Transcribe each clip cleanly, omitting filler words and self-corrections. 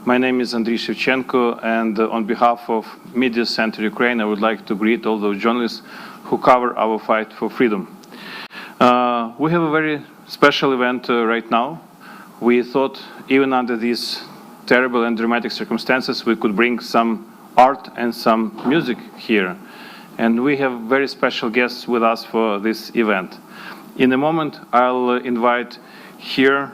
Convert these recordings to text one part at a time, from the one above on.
My name is Andriy Demchenko, and on behalf of Media Center Ukraine, I would like to greet all those journalists who cover our fight for freedom. We have a very special event right now. We thought, even under these terrible and dramatic circumstances, we could bring some art and some music here. And we have very special guests with us for this event. In a moment, I'll invite here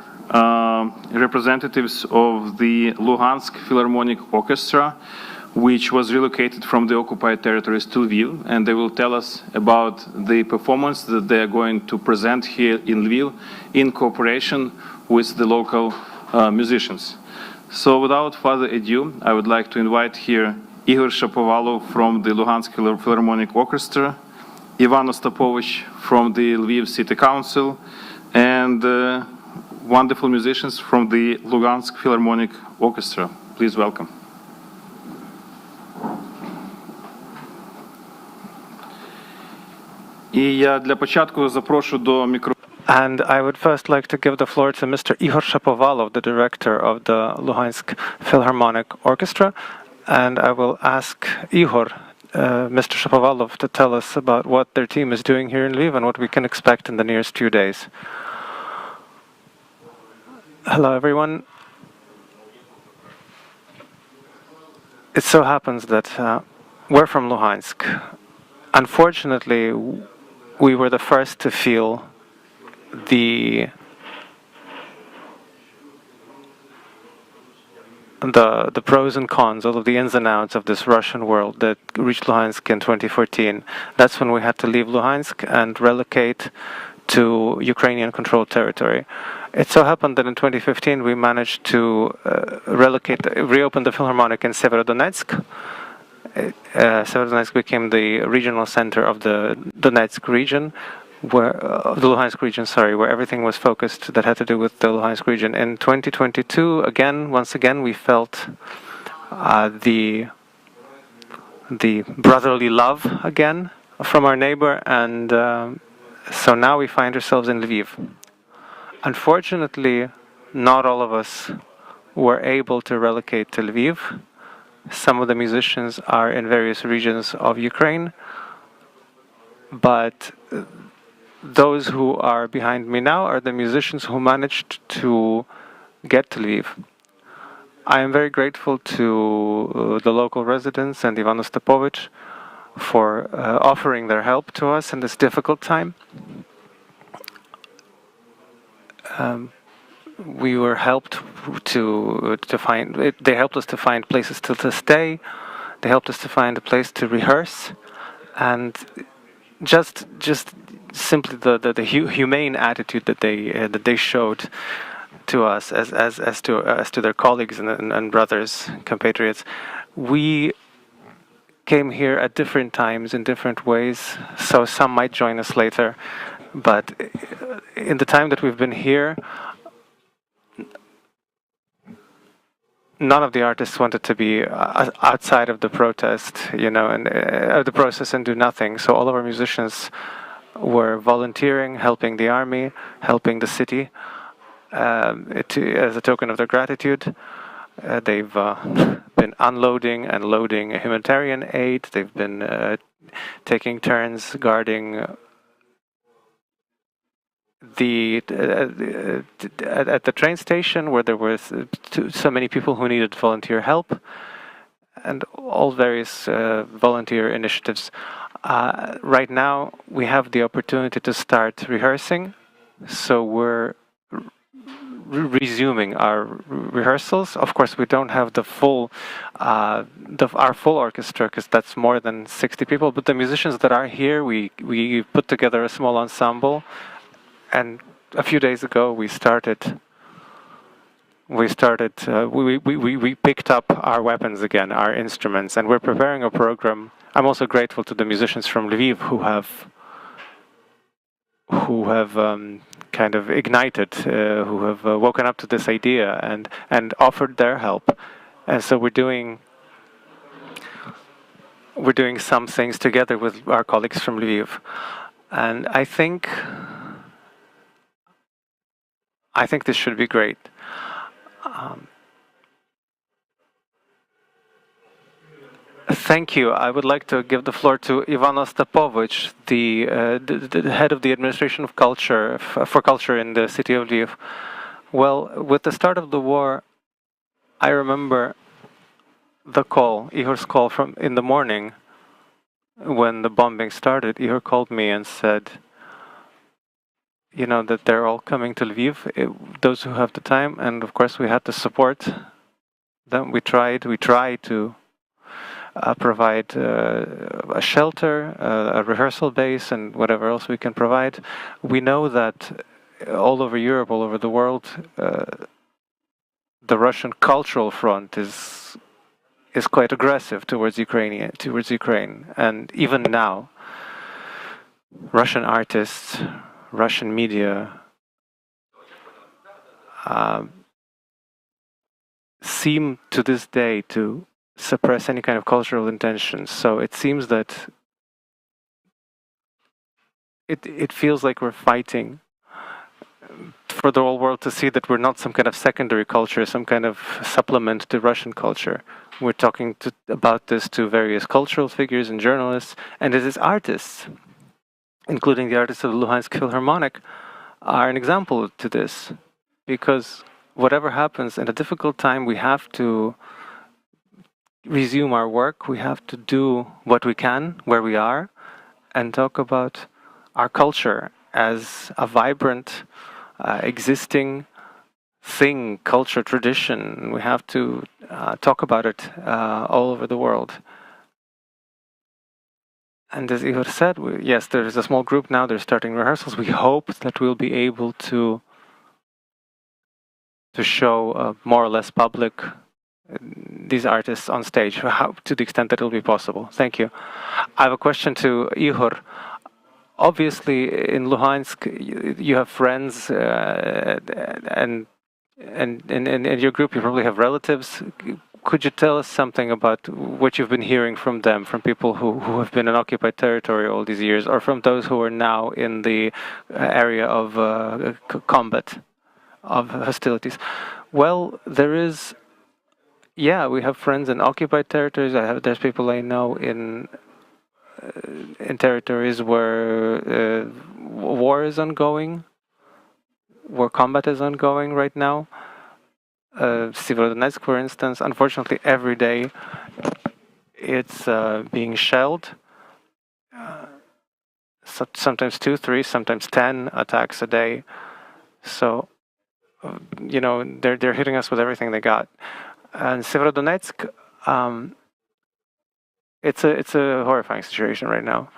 representatives of the Luhansk Philharmonic Orchestra, which was relocated from the occupied territories to Lviv, and they will tell us about the performance that they are going to present here in Lviv in cooperation with the local musicians. So without further ado, I would like to invite here Ihor Shapovalov from the Luhansk Philharmonic Orchestra, Ivan Ostapovych from the Lviv City Council, and wonderful musicians from the Luhansk Philharmonic Orchestra. Please welcome. And I would first like to give the floor to Mr. Ihor Shapovalov, the director of the Luhansk Philharmonic Orchestra. And I will ask Ihor, Mr. Shapovalov, to tell us about what their team is doing here in Lviv and what we can expect in the nearest few days. Hello, everyone. It so happens that we're from Luhansk. Unfortunately, we were the first to feel the pros and cons, all of the ins and outs of this Russian world that reached Luhansk in 2014. That's when we had to leave Luhansk and relocate to Ukrainian-controlled territory. It so happened that in 2015 we managed to reopen the Philharmonic in Severodonetsk. Severodonetsk became the regional center of the Donetsk region, the Luhansk region, where everything was focused that had to do with the Luhansk region. In 2022, once again, we felt the brotherly love again from our neighbor, and so now we find ourselves in Lviv. Unfortunately, not all of us were able to relocate to Lviv. Some of the musicians are in various regions of Ukraine, but those who are behind me now are the musicians who managed to get to Lviv. I am very grateful to the local residents and Ivan Ostapovych for offering their help to us in this difficult time. We were helped they helped us to find places to stay. They helped us to find a place to rehearse, and just simply the humane attitude that they showed to us as to their colleagues and brothers, compatriots. We came here at different times in different ways, so some might join us later. But in the time that we've been here, none of the artists wanted to be outside of the protest, and the process and do nothing. So all of our musicians were volunteering, helping the army, helping the city, as a token of their gratitude. They've been unloading and loading humanitarian aid. They've been taking turns guarding at the train station where there were so many people who needed volunteer help, and all various volunteer initiatives. Right now we have the opportunity to start rehearsing, so we're resuming our rehearsals. Of course, we don't have the full our full orchestra, because that's more than 60 people, but the musicians that are here, we put together a small ensemble. And a few days ago, we picked up our weapons again, our instruments, and we're preparing a program. I'm also grateful to the musicians from Lviv who have kind of ignited, who have woken up to this idea and offered their help. And so we're doing some things together with our colleagues from Lviv, and I think this should be great. Thank you. I would like to give the floor to Ivan Ostapovych, the head of the administration of culture for culture in the city of Lviv. Well, with the start of the war, I remember the call, Ihor's call from in the morning when the bombing started. Ihor called me and said, you know, that they're all coming to Lviv, those who have the time, and of course we had to support them. We tried to provide a shelter, a rehearsal base, and whatever else we can provide. We know that all over Europe, all over the world, the Russian cultural front is quite aggressive towards Ukraine, and even now, Russian artists, Russian media seem to this day to suppress any kind of cultural intentions. So it seems that it feels like we're fighting for the whole world to see that we're not some kind of secondary culture, some kind of supplement to Russian culture. We're talking about this to various cultural figures and journalists, and it is artists, including the artists of the Luhansk Philharmonic, are an example to this. Because whatever happens in a difficult time, we have to resume our work, we have to do what we can where we are, and talk about our culture as a vibrant, existing thing, culture, tradition. We have to talk about it all over the world. And as Ihor said, yes, there is a small group now, they're starting rehearsals. We hope that we'll be able to show more or less public these artists on stage, to the extent that it'll be possible. Thank you. I have a question to Ihor. Obviously, in Luhansk, you have friends, and in your group, you probably have relatives. Could you tell us something about what you've been hearing from them, from people who have been in occupied territory all these years, or from those who are now in the area of combat, of hostilities? Well, there is. Yeah, we have friends in occupied territories. There's people I know in territories where war is ongoing, where combat is ongoing right now. Severodonetsk, for instance, unfortunately, every day it's being shelled. Sometimes 2, 3, sometimes 10 attacks a day. So, you know, they're hitting us with everything they got. And Severodonetsk, it's a horrifying situation right now.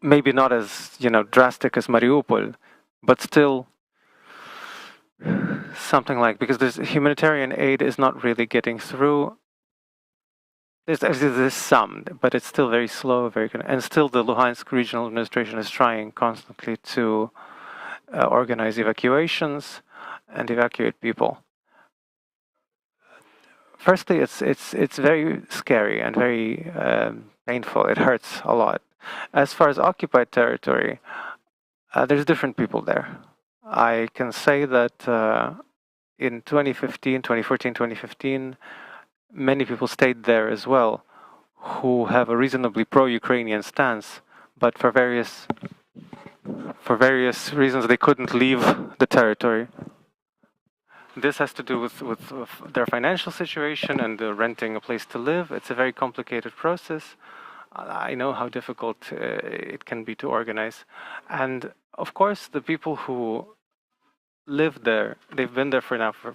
Maybe not as, you know, drastic as Mariupol, but still something like, because there's humanitarian aid is not really getting through. There's some, but it's still very slow, and still the Luhansk regional administration is trying constantly to organize evacuations and evacuate people. Firstly, it's very scary and very painful. It hurts a lot. As far as occupied territory, there's different people there. I can say that in 2014, 2015, many people stayed there as well, who have a reasonably pro-Ukrainian stance, but for various reasons they couldn't leave the territory. This has to do with their financial situation and renting a place to live. It's a very complicated process. I know how difficult it can be to organize. And of course, the people who live there, they've been there for now for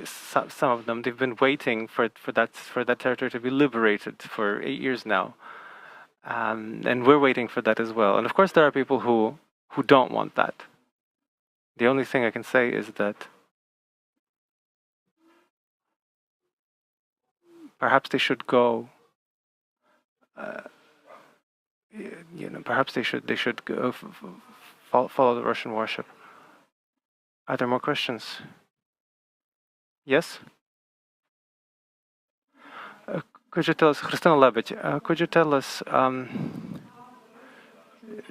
some of them. They've been waiting for that territory to be liberated for 8 years now, and we're waiting for that as well. And of course, there are people who don't want that. The only thing I can say is that perhaps they should go. You know, perhaps they should go follow the Russian warship. Are there more questions? Yes? Could you tell us, Christina Lebedь, could you tell us,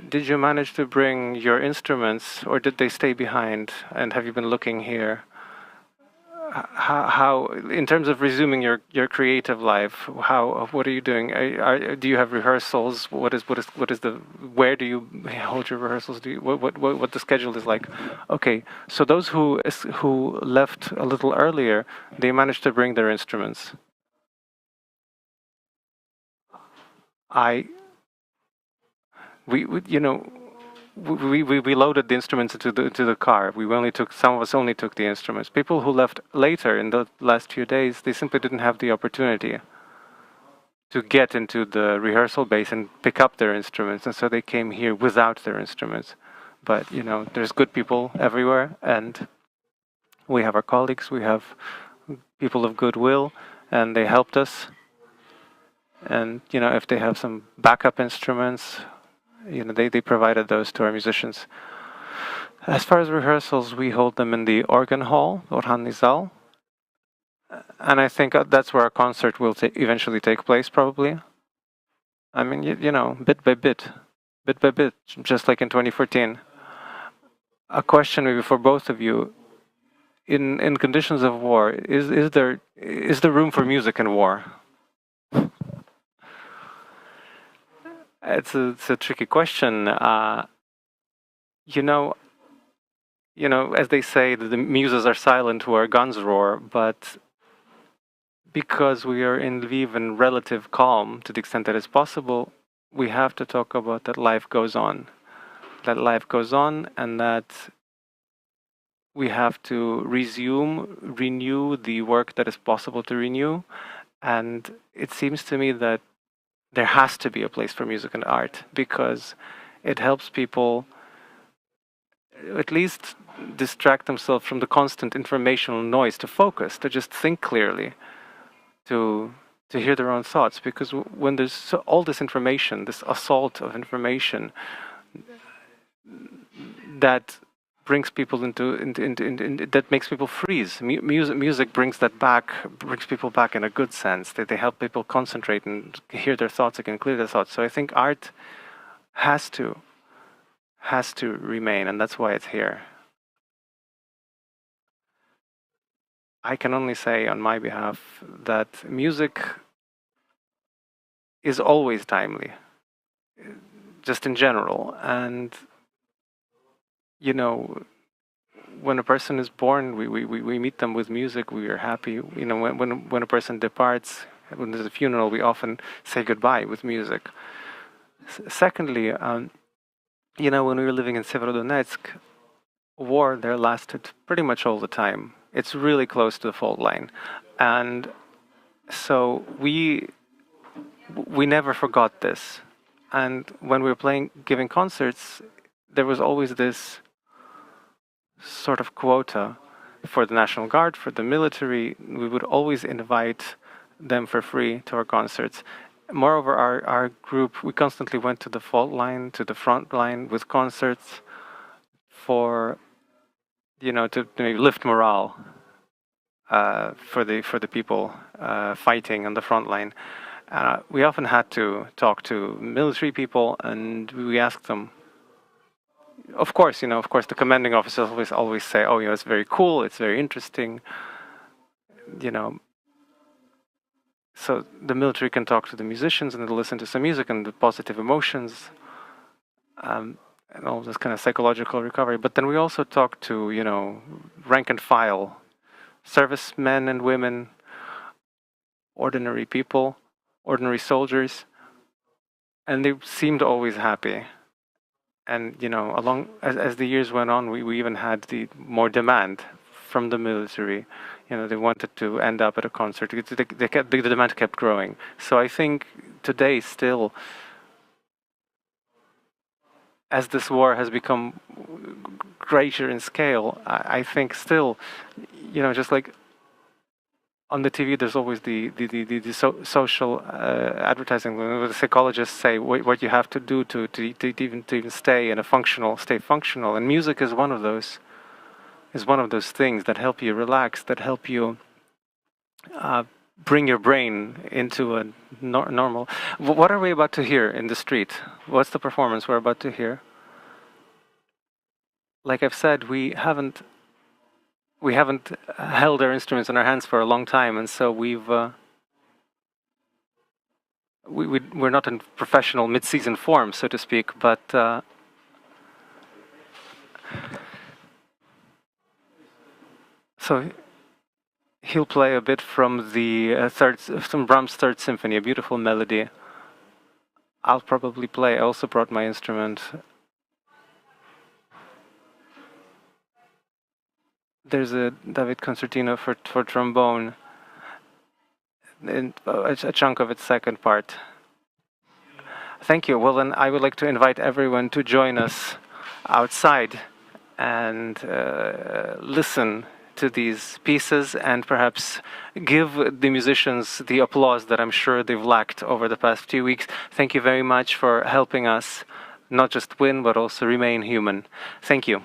did you manage to bring your instruments, or did they stay behind? And have you been looking here how in terms of resuming your creative life, what are you doing? Do you have rehearsals? What is the where do you hold your rehearsals? Do you, what the schedule is like? Okay, so those who left a little earlier, they managed to bring their instruments. We we loaded the instruments into the car. Some of us only took the instruments. People who left later in the last few days, they simply didn't have the opportunity to get into the rehearsal base and pick up their instruments, and so they came here without their instruments. But there's good people everywhere, and we have our colleagues, we have people of goodwill, and they helped us. And if they have some backup instruments, they provided those to our musicians. As far as rehearsals, we hold them in the organ hall, Orhanny Zal, and I think that's where our concert will eventually take place, probably. I mean, bit by bit, just like in 2014. A question maybe for both of you: in conditions of war, is there room for music in war? It's a tricky question. As they say, the muses are silent where guns roar, but because we are in Lviv in relative calm, to the extent that is possible, we have to talk about that life goes on. That life goes on, and that we have to renew the work that is possible to renew. And it seems to me that there has to be a place for music and art, because it helps people at least distract themselves from the constant informational noise, to focus, to just think clearly, to hear their own thoughts. Because when there's all this information, this assault of information that brings people into that makes people freeze. Music brings people back in a good sense. They help people concentrate and hear their thoughts again, clear their thoughts. So I think art has to remain, and that's why it's here. I can only say on my behalf that music is always timely, just in general. And when a person is born, we meet them with music. We are happy. When a person departs, when there's a funeral, we often say goodbye with music. Secondly, when we were living in Severodonetsk, war there lasted pretty much all the time. It's really close to the fault line, and so we never forgot this. And when we were giving concerts, there was always this sort of quota for the National Guard, for the military. We would always invite them for free to our concerts. Moreover, our group, we constantly went to the fault line, to the front line with concerts for, to maybe lift morale for the people fighting on the front line. We often had to talk to military people, and we asked them. Of course, the commanding officers always say, "Oh, it's very cool, it's very interesting." So the military can talk to the musicians and listen to some music and the positive emotions, and all this kind of psychological recovery. But then we also talk to, rank and file, servicemen and women, ordinary people, ordinary soldiers, and they seemed always happy. And along as the years went on, we even had the more demand from the military. They wanted to end up at a concert. The demand kept growing. So I think today still, as this war has become greater in scale, I think still, just like on the TV, there's always the social advertising. The psychologists say what you have to do to even stay functional, and music is one of those. Is one of those things that help you relax, that help you bring your brain into a normal. What are we about to hear in the street? What's the performance we're about to hear? Like I've said, we haven't we haven't held our instruments in our hands for a long time, and so we're not in professional mid-season form, so to speak, but so he'll play a bit from the from Brahms' Third Symphony, a beautiful melody. I'll probably play. I also brought my instrument. There's a David concertina for trombone, in a chunk of its second part. Thank you. Well, then I would like to invite everyone to join us outside and listen to these pieces and perhaps give the musicians the applause that I'm sure they've lacked over the past few weeks. Thank you very much for helping us not just win, but also remain human. Thank you.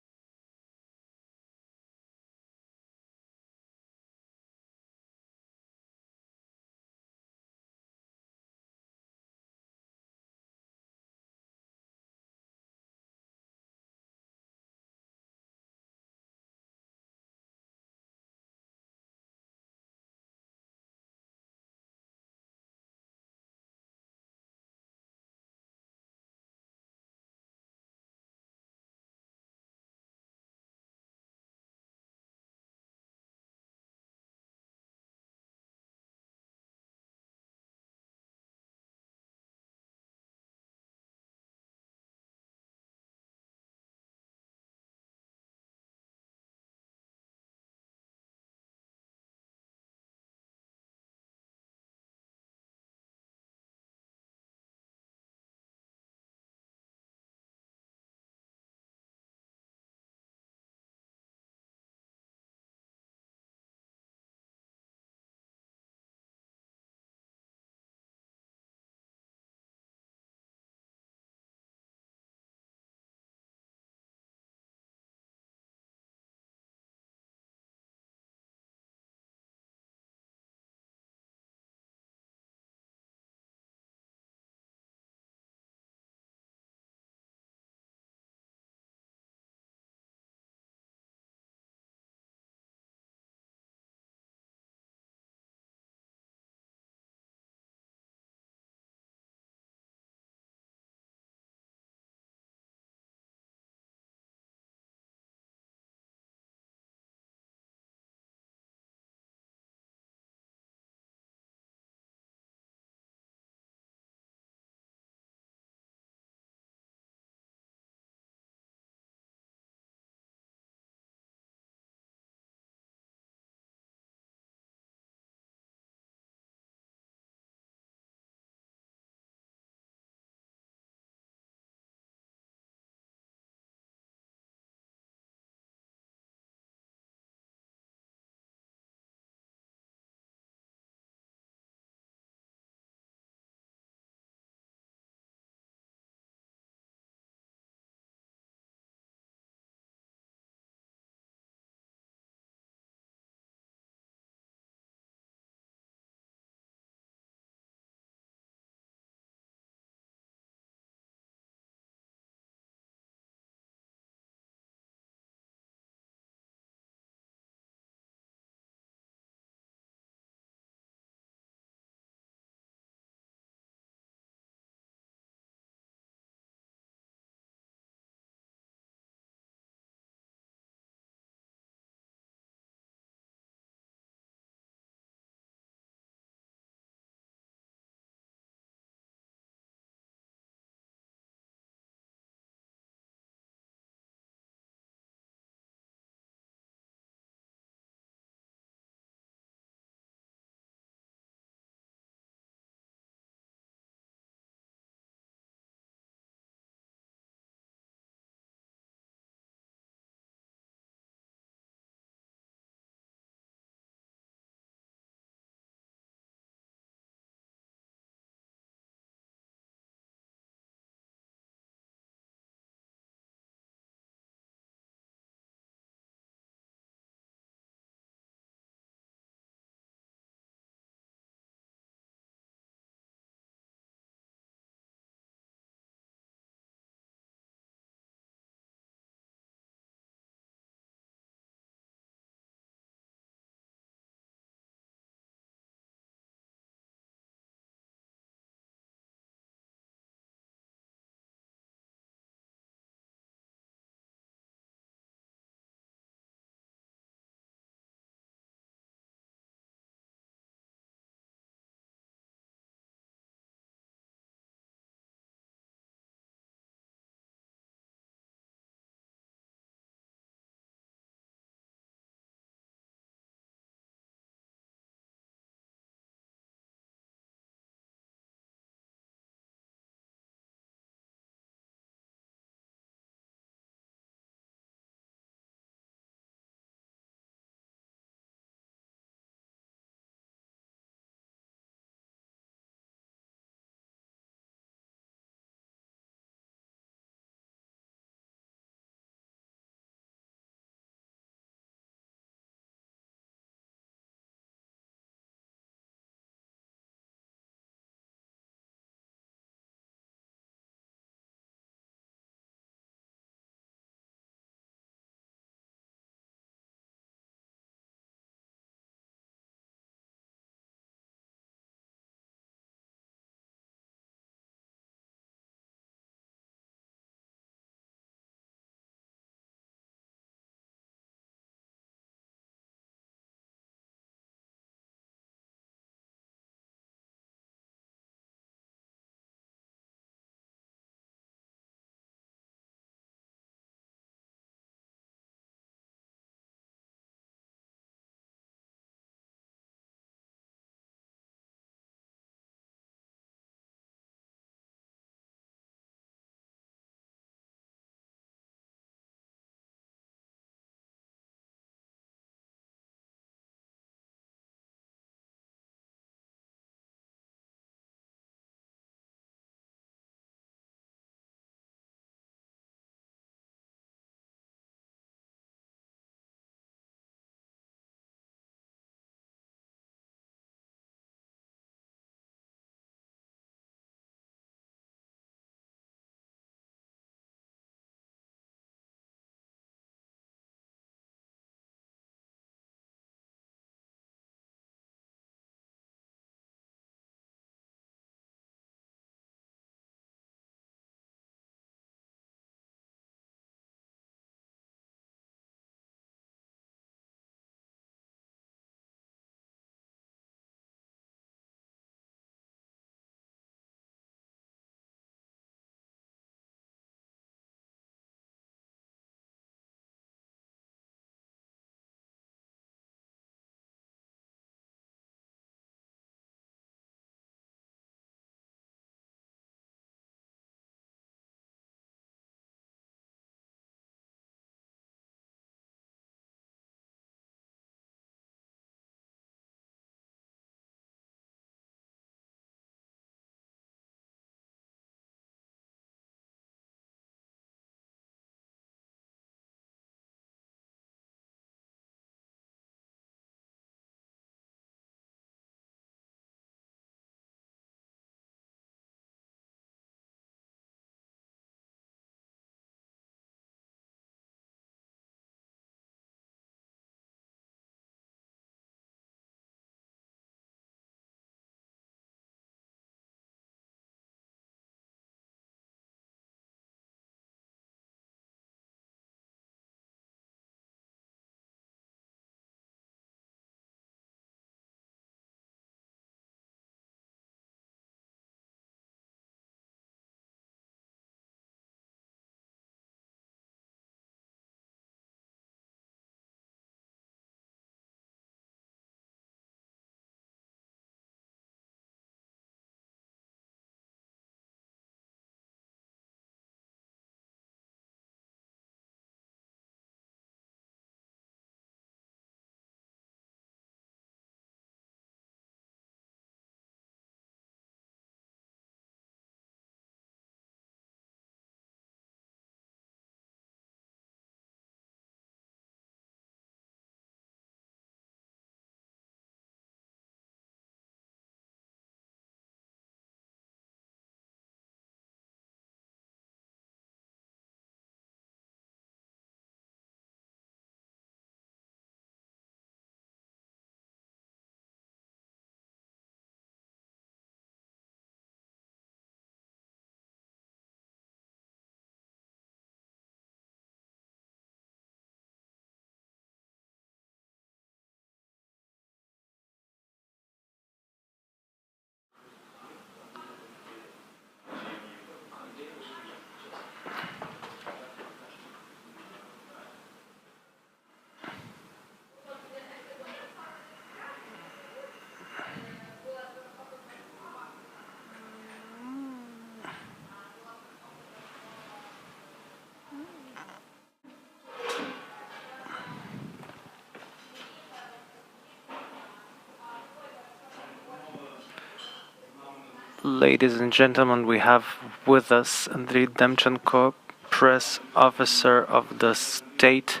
Ladies and gentlemen, we have with us Andriy Demchenko, press officer of the state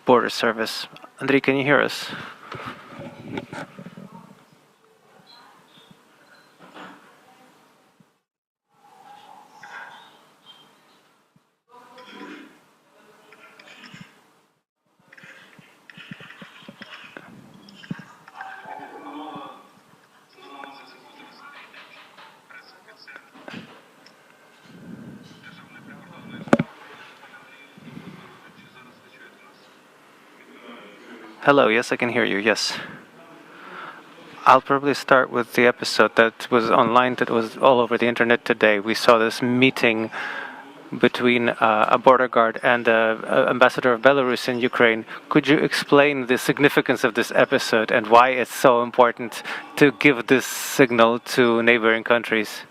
border service. Andriy, can you hear us? Hello, yes, I can hear you, yes. I'll probably start with the episode that was online, that was all over the internet today. We saw this meeting between a border guard and the ambassador of Belarus in Ukraine. Could you explain the significance of this episode and why it's so important to give this signal to neighboring countries?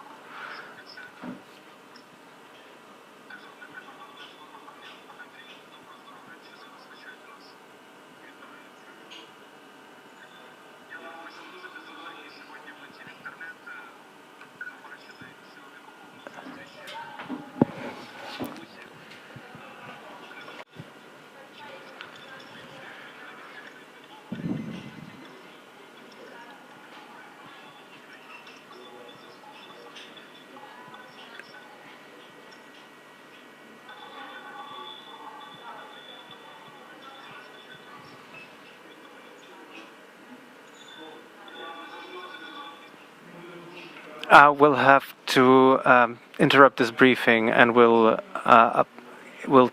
We'll have to interrupt this briefing, and we'll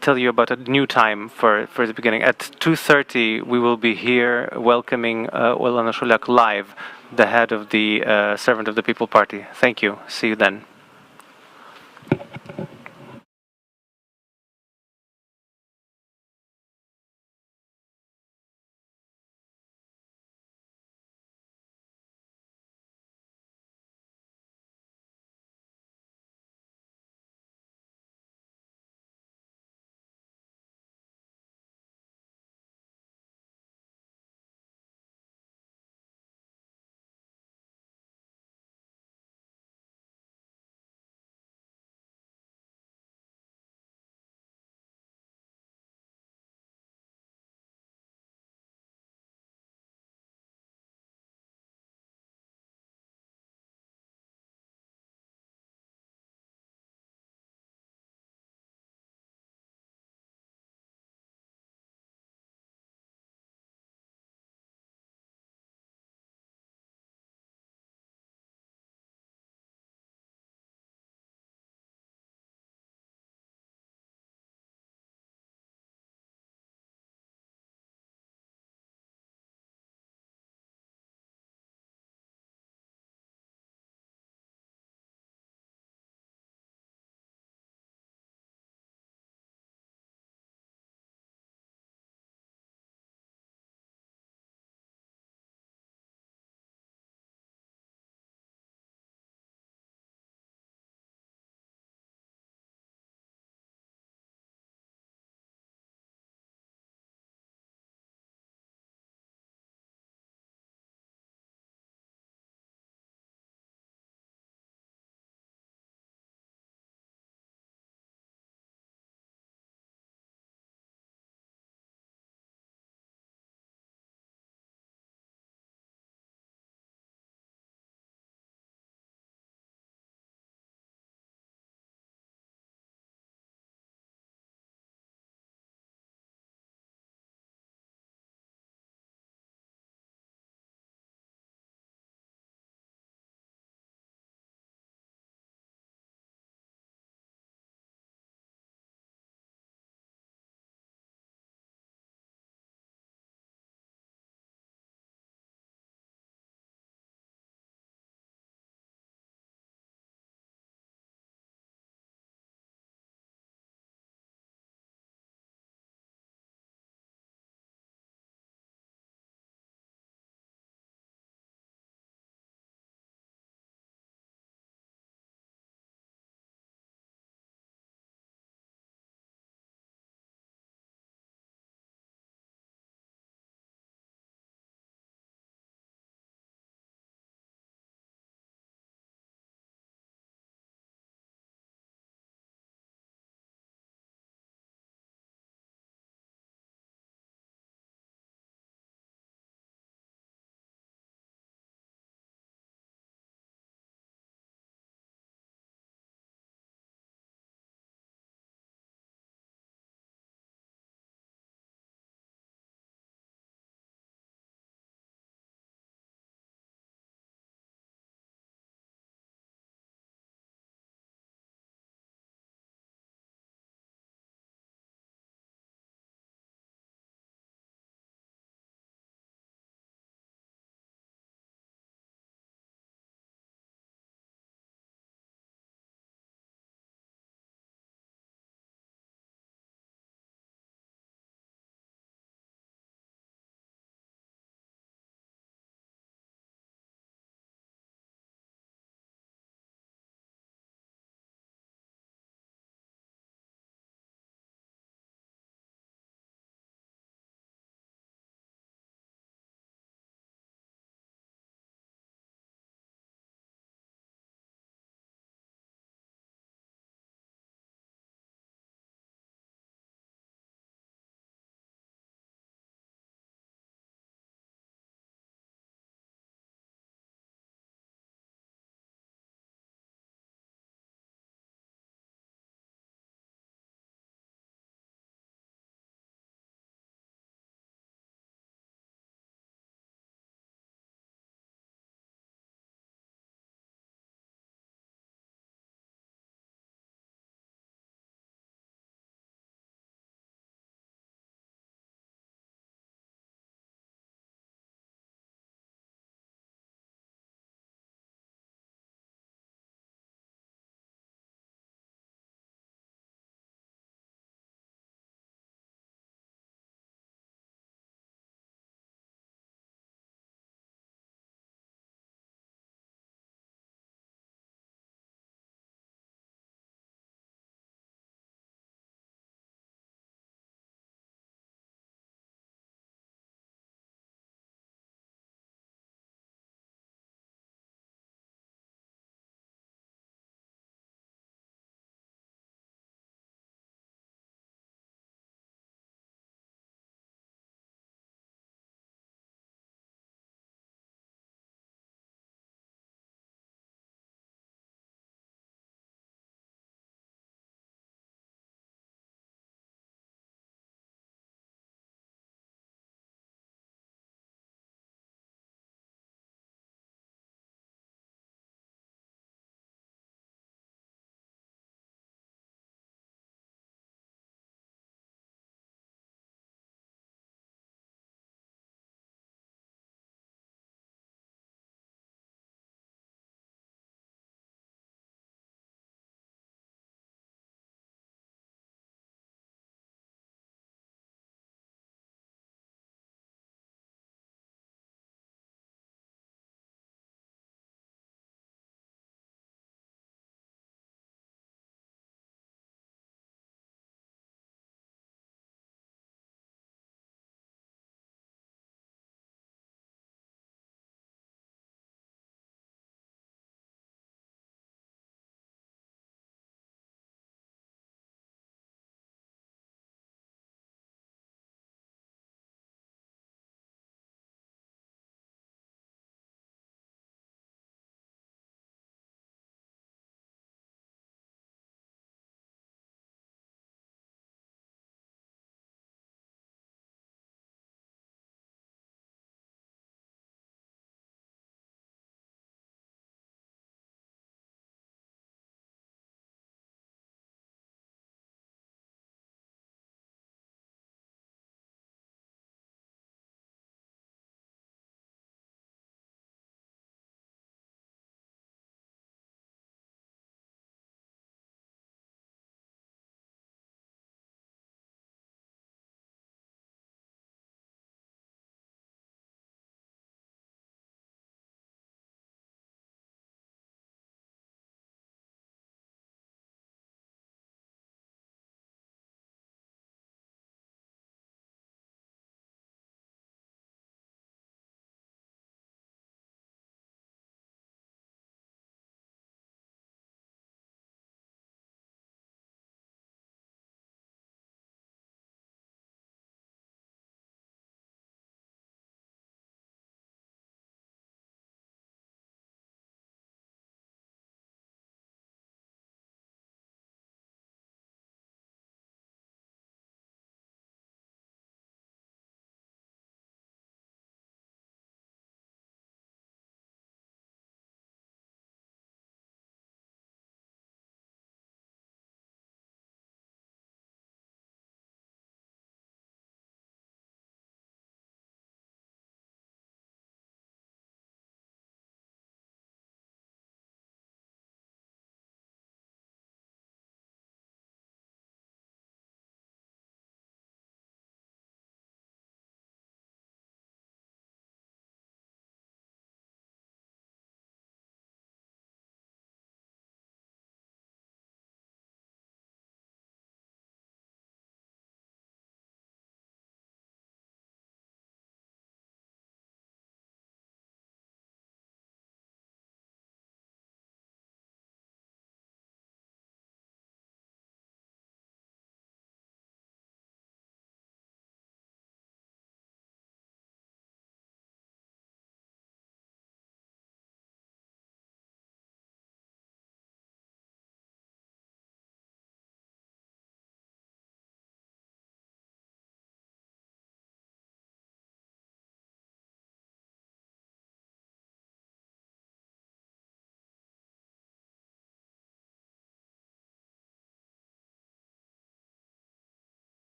tell you about a new time for the beginning. At 2:30, we will be here welcoming Olena Shuliak live, the head of the Servant of the People Party. Thank you. See you then.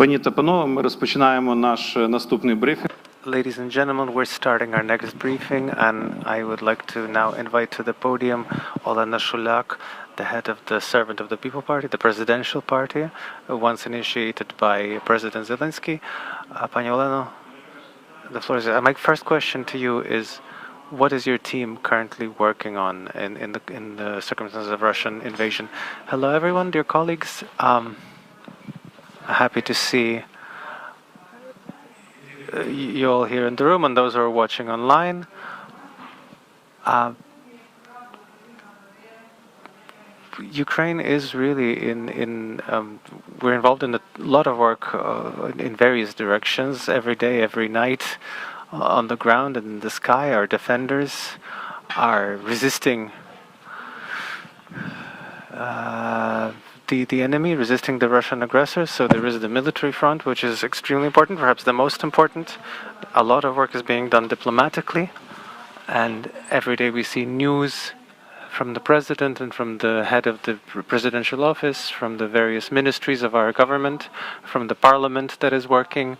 Пані та панове, ми розпочинаємо наш наступний брифінг. Ladies and gentlemen, we're starting our next briefing, and I would like to now invite to the podium Olena Shuliak, the head of the Servant of the People Party, the presidential party, once initiated by President Zelensky. Pani Oleno, the floor is yours. My first question to you is, what is your team currently working on in the circumstances of Russian invasion? Hello, everyone, dear colleagues. Happy to see you all here in the room and those who are watching online. Ukraine is really we're involved in a lot of work in various directions, every day, every night, on the ground and in the sky. Our defenders are resisting the enemy, resisting the Russian aggressors. So there is the military front, which is extremely important, perhaps the most important. A lot of work is being done diplomatically, and every day we see news from the president and from the head of the presidential office, from the various ministries of our government, from the parliament that is working,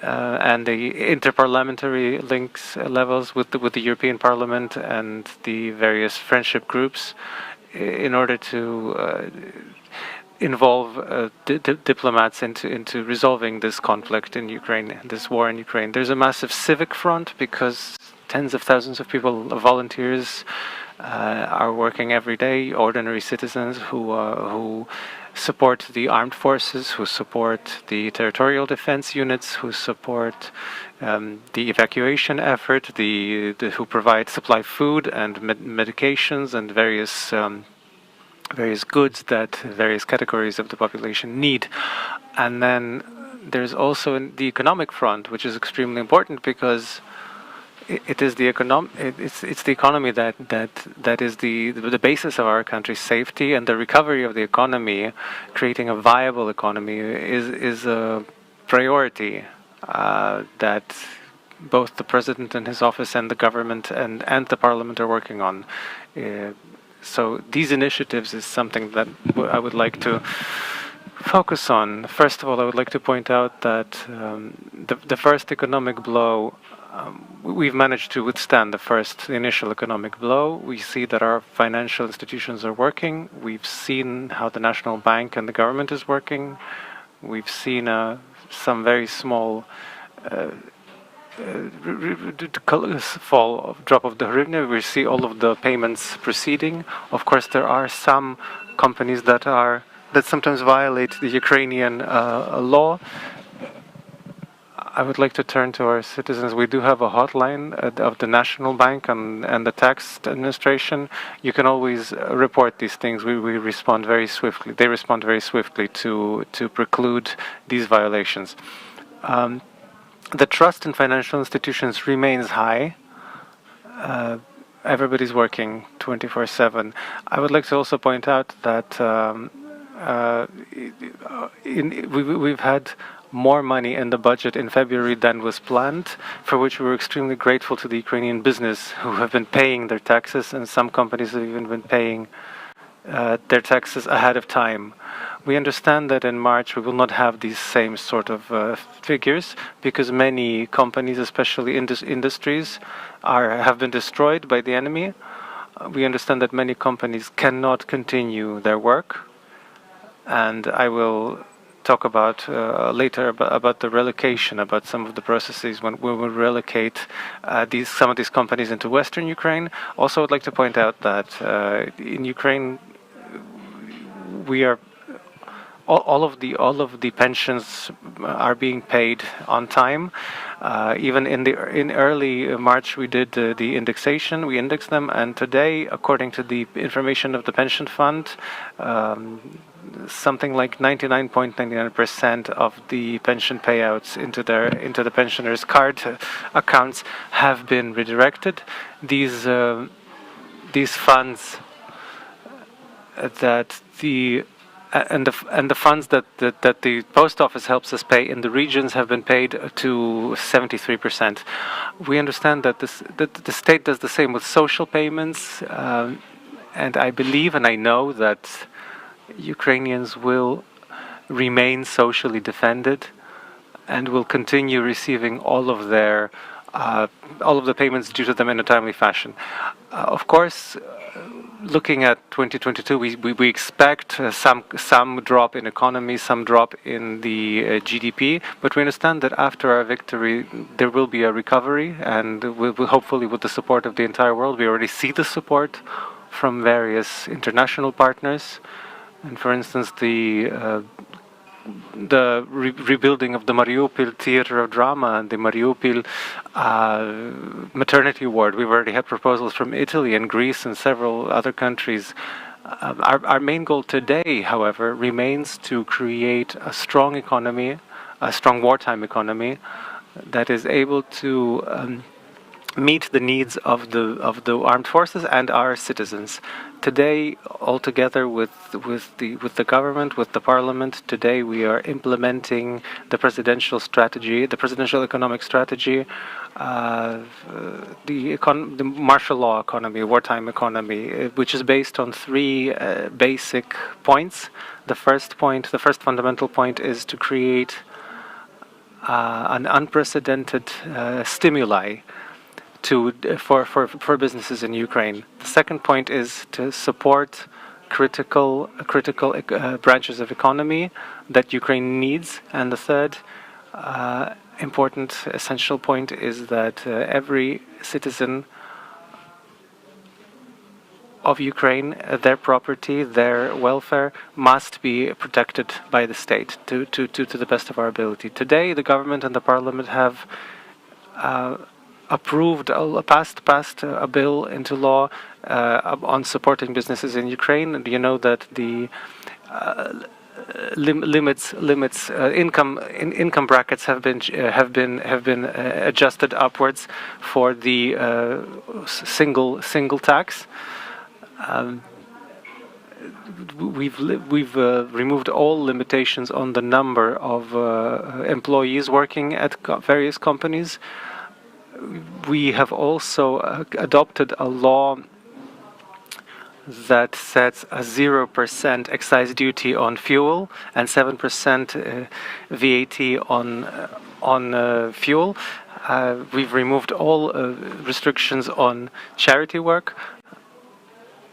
and the interparliamentary links levels with the European Parliament and the various friendship groups, in order to involve diplomats into resolving this conflict in Ukraine, this war in Ukraine. There's a massive civic front because tens of thousands of people, volunteers, are working every day, ordinary citizens who support the armed forces, who support the territorial defense units, who support the evacuation effort, who provide supply food and medications and various goods that various categories of the population need. And then there's also the economic front, which is extremely important because it's the economy that is the basis of our country's safety, and the recovery of the economy, creating a viable economy, is a priority that both the president and his office and the government and the parliament are working on. So these initiatives is something that I would like to focus on. First of all, I would like to point out that the first economic blow, we've managed to withstand the initial economic blow. We see that our financial institutions are working. We've seen how the National Bank and the government is working. We've seen some very small drop of the hryvnia. We see all of the payments proceeding. Of course, there are some companies that sometimes violate the Ukrainian law. I would like to turn to our citizens. We do have a hotline of the National Bank and the tax administration. You can always report these things. We respond very swiftly. They respond very swiftly to preclude these violations. The trust in financial institutions remains high. Everybody's working 24/7. I would like to also point out that we've had more money in the budget in February than was planned, for which we were extremely grateful to the Ukrainian business, who have been paying their taxes, and some companies have even been paying their taxes ahead of time. We understand that in March we will not have these same sort of figures, because many companies, especially industries, have been destroyed by the enemy. We understand that many companies cannot continue their work, and I will talk about later about the relocation, about some of the processes when we will relocate some of these companies into Western Ukraine. Also, I would like to point out that in Ukraine we are all of the pensions are being paid on time. Even in early March, we did the indexation. We indexed them, and today, according to the information of the pension fund, something like 99.99% of the pension payouts into the pensioners' card accounts have been redirected. These funds that the funds that the post office helps us pay in the regions have been paid to 73%. We understand that the state does the same with social payments, and I believe and I know that Ukrainians will remain socially defended and will continue receiving all of the payments due to them in a timely fashion. Of course, looking at 2022, we expect some drop in economy, some drop in the GDP, but we understand that after our victory there will be a recovery, and we'll hopefully, with the support of the entire world. We already see the support from various international partners, and for instance the rebuilding of the Mariupol Theatre of Drama and the Mariupol maternity ward. We've already had proposals from Italy and Greece and several other countries. Our main goal today, however, remains to create a strong economy, a strong wartime economy that is able to meet the needs of the armed forces and our citizens. Today, all together with the government, with the parliament, today we are implementing the presidential strategy, the presidential economic strategy, the martial law economy, wartime economy, which is based on three basic points. The first fundamental point, is to create an unprecedented stimuli for businesses in Ukraine. The second point is to support critical branches of economy that Ukraine needs, and the third important essential point is that every citizen of Ukraine, their property, their welfare must be protected by the state to the best of our ability. Today, the government and the parliament have passed a bill into law on supporting businesses in Ukraine. And you know that the income brackets have been adjusted upwards for the single tax. We've removed all limitations on the number of employees working at various companies. We have also adopted a law that sets a 0% excise duty on fuel and 7% VAT on fuel. We've removed all restrictions on charity work,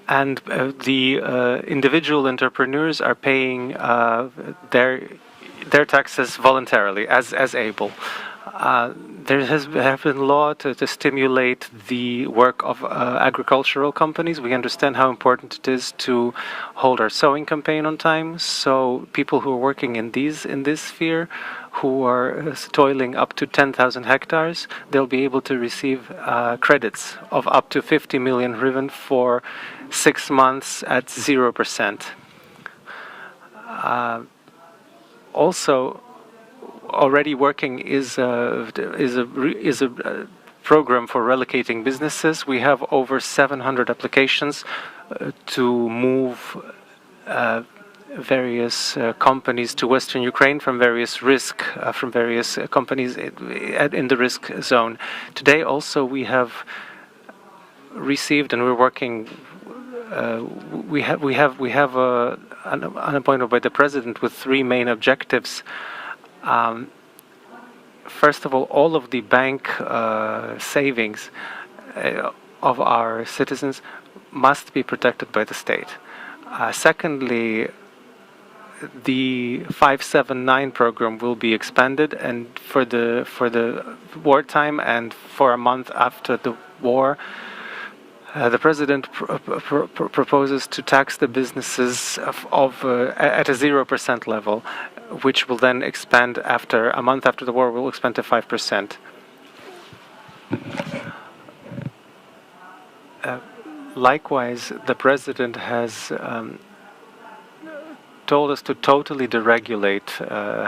and the individual entrepreneurs are paying their taxes voluntarily as able. There have been law to stimulate the work of agricultural companies. We understand how important it is to hold our sowing campaign on time. So people who are working in this sphere, who are toiling up to 10,000 hectares, they'll be able to receive credits of up to 50 million hryvnia for 6 months at 0%. Also, already working is a program for relocating businesses. We have over 700 applications to move various companies to Western Ukraine from various companies in the risk zone. Today, also, we have received, and we're working. We have an appointment by the president with 3 main objectives. First of all of the bank savings of our citizens must be protected by the state. Secondly, the 579 program will be expanded, and for the wartime and for a month after the war, the president proposes to tax the businesses at a 0% level, which will then expand after a month after the war. Will expand to 5%. Likewise, the president has told us to totally deregulate,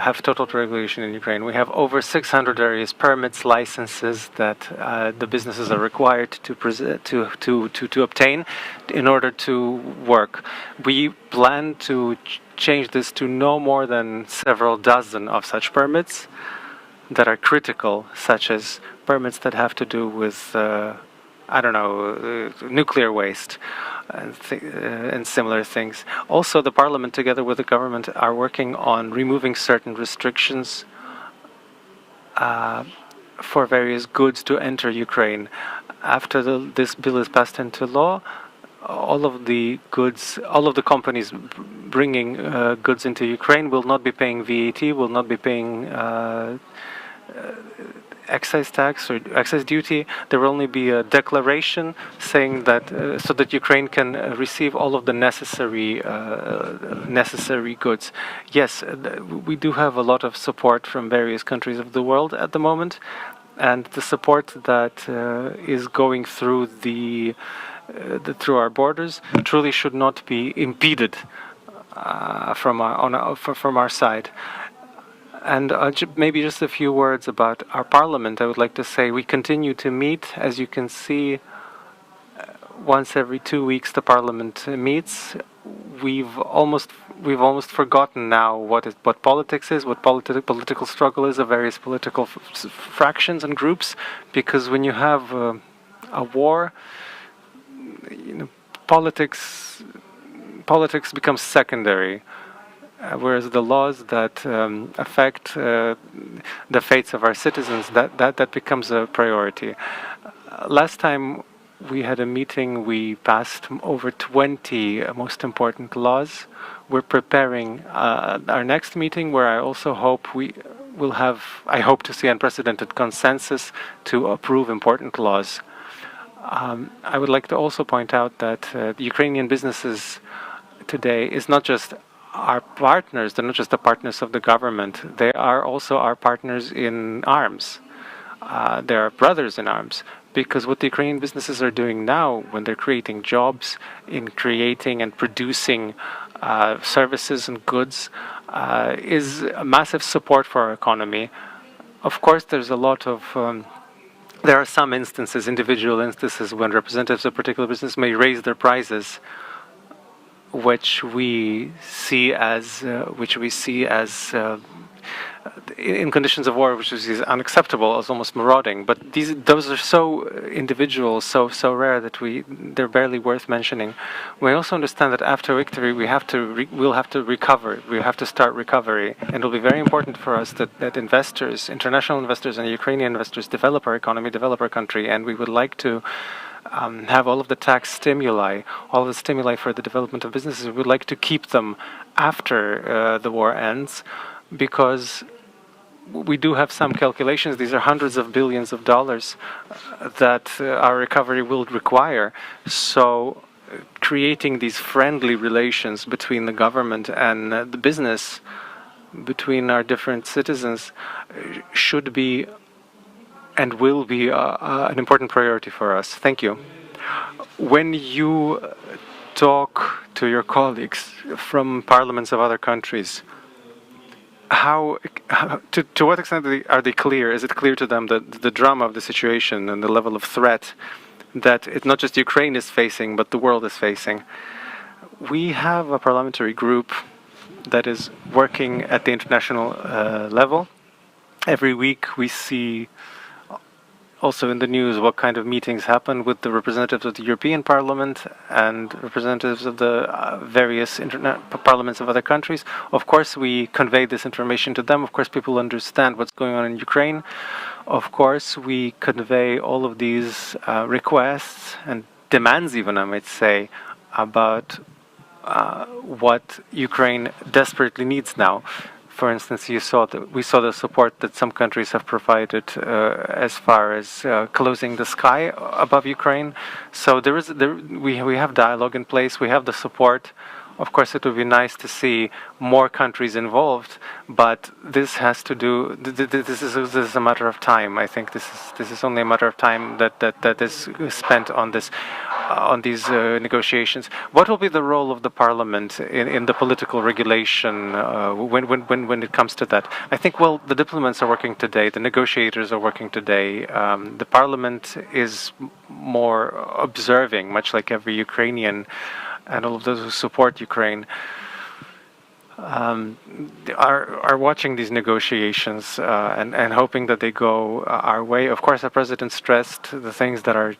have total deregulation in Ukraine. We have over 600 various permits, licenses that the businesses are required to obtain in order to work. We plan to change this to no more than several dozen of such permits that are critical, such as permits that have to do with nuclear waste, and similar things. Also, the parliament, together with the government, are working on removing certain restrictions for various goods to enter Ukraine. After this bill is passed into law, all of the companies bringing goods into Ukraine will not be paying VAT, will not be paying excise tax or excise duty. There will only be a declaration saying that so that Ukraine can receive all of the necessary goods. Yes, we do have a lot of support from various countries of the world at the moment, and the support that is going through through our borders truly should not be impeded from our side. And maybe just a few words about our parliament. I would like to say we continue to meet. As you can see, once every 2 weeks the parliament meets. We've almost forgotten now what politics is, what political struggle is of various political fractions and groups. Because when you have a war, politics becomes secondary. Whereas the laws that affect the fates of our citizens, that becomes a priority. Last time we had a meeting, we passed over 20 most important laws. We're preparing our next meeting, where I also hope we will have, I hope to see unprecedented consensus to approve important laws. I would like to also point out that the Ukrainian businesses today is not just our partners, they're not just the partners of the government, they are also our partners in arms. They are brothers in arms, because what the Ukrainian businesses are doing now, when they're creating jobs, in creating and producing services and goods, is a massive support for our economy. Of course, there's a lot of there are some instances, individual instances, when representatives of particular business may raise their prices, which we see as in conditions of war, which is unacceptable, as almost marauding. But those are so individual, so rare that they're barely worth mentioning. We also understand that after victory, we'll have to recover. We have to start recovery, and it'll be very important for us that investors, international investors, and Ukrainian investors develop our economy, develop our country, and we would like to have all of the tax stimuli, all of the stimuli for the development of businesses. We would like to keep them after the war ends, because we do have some calculations. These are hundreds of billions of dollars that our recovery will require. So creating these friendly relations between the government and the business, between our different citizens, should be and will be an important priority for us. Thank you. When you talk to your colleagues from parliaments of other countries, to what extent are they clear? Is it clear to them that the drama of the situation and the level of threat that not just Ukraine is facing, but the world is facing? We have a parliamentary group that is working at the international level. Every week we see also in the news what kind of meetings happen with the representatives of the European Parliament and representatives of the various parliaments of other countries. Of course, we convey this information to them. Of course, people understand what's going on in Ukraine. Of course, we convey all of these requests and demands, even I might say, about what Ukraine desperately needs now. For instance, we saw the support that some countries have provided as far as closing the sky above Ukraine. So we have dialogue in place. We have the support. Of course, it would be nice to see more countries involved, but this has to do. This is a matter of time. I think this is only a matter of time that is spent on this. On these negotiations. What will be the role of the parliament in the political regulation when it comes to that? I think, well, the diplomats are working today, the negotiators are working today. The parliament is more observing, much like every Ukrainian, and all of those who support Ukraine are watching these negotiations and hoping that they go our way. Of course, the president stressed the things that are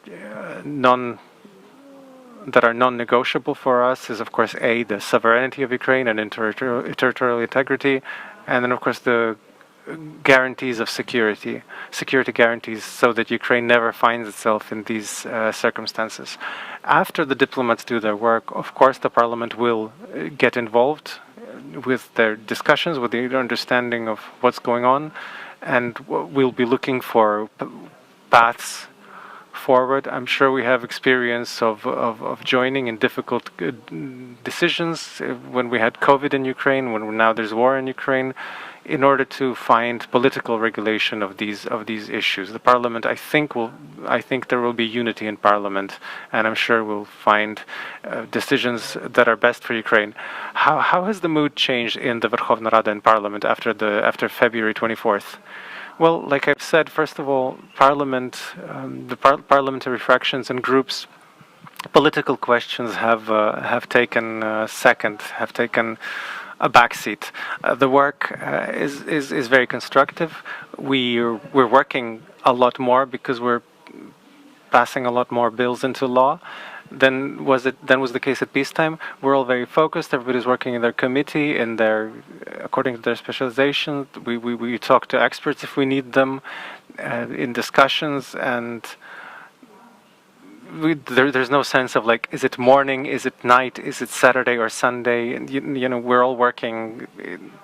that are non-negotiable for us is, of course, the sovereignty of Ukraine and territorial integrity, and then, of course, the guarantees of security guarantees, so that Ukraine never finds itself in these circumstances. After the diplomats do their work, of course, the parliament will get involved with their discussions, with the understanding of what's going on, and we'll be looking for paths forward. I'm sure we have experience of joining in difficult decisions when we had COVID in Ukraine, when now there's war in Ukraine, in order to find political regulation of these issues. The parliament, I think there will be unity in parliament, and I'm sure we'll find decisions that are best for Ukraine. How has the mood changed in the Verkhovna Rada in parliament after February 24th? Well, like I've said, first of all, Parliament, the parliamentary fractions and groups, political questions have taken have taken a backseat. The work is very constructive. We're working a lot more because we're passing a lot more bills into law than was the case at peacetime. We're all very focused. Everybody's working in their committee, according to their specialization. We talk to experts if we need them in discussions, and there's no sense of like, is it morning, is it night, is it Saturday or Sunday? And you know, we're all working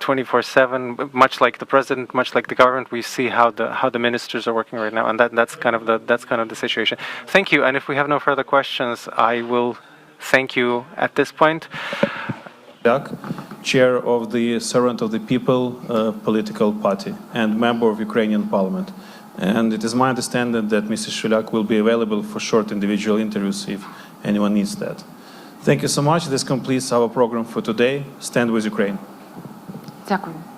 24/7, much like the president, much like the government. We see how the ministers are working right now, and that's kind of the situation. Thank you. And if we have no further questions, I will thank you at this point. Chair of the Servant of the People political party and member of Ukrainian Parliament. And it is my understanding that Mrs. Shuliak will be available for short individual interviews if anyone needs that. Thank you so much. This completes our program for today. Stand with Ukraine. Дякую.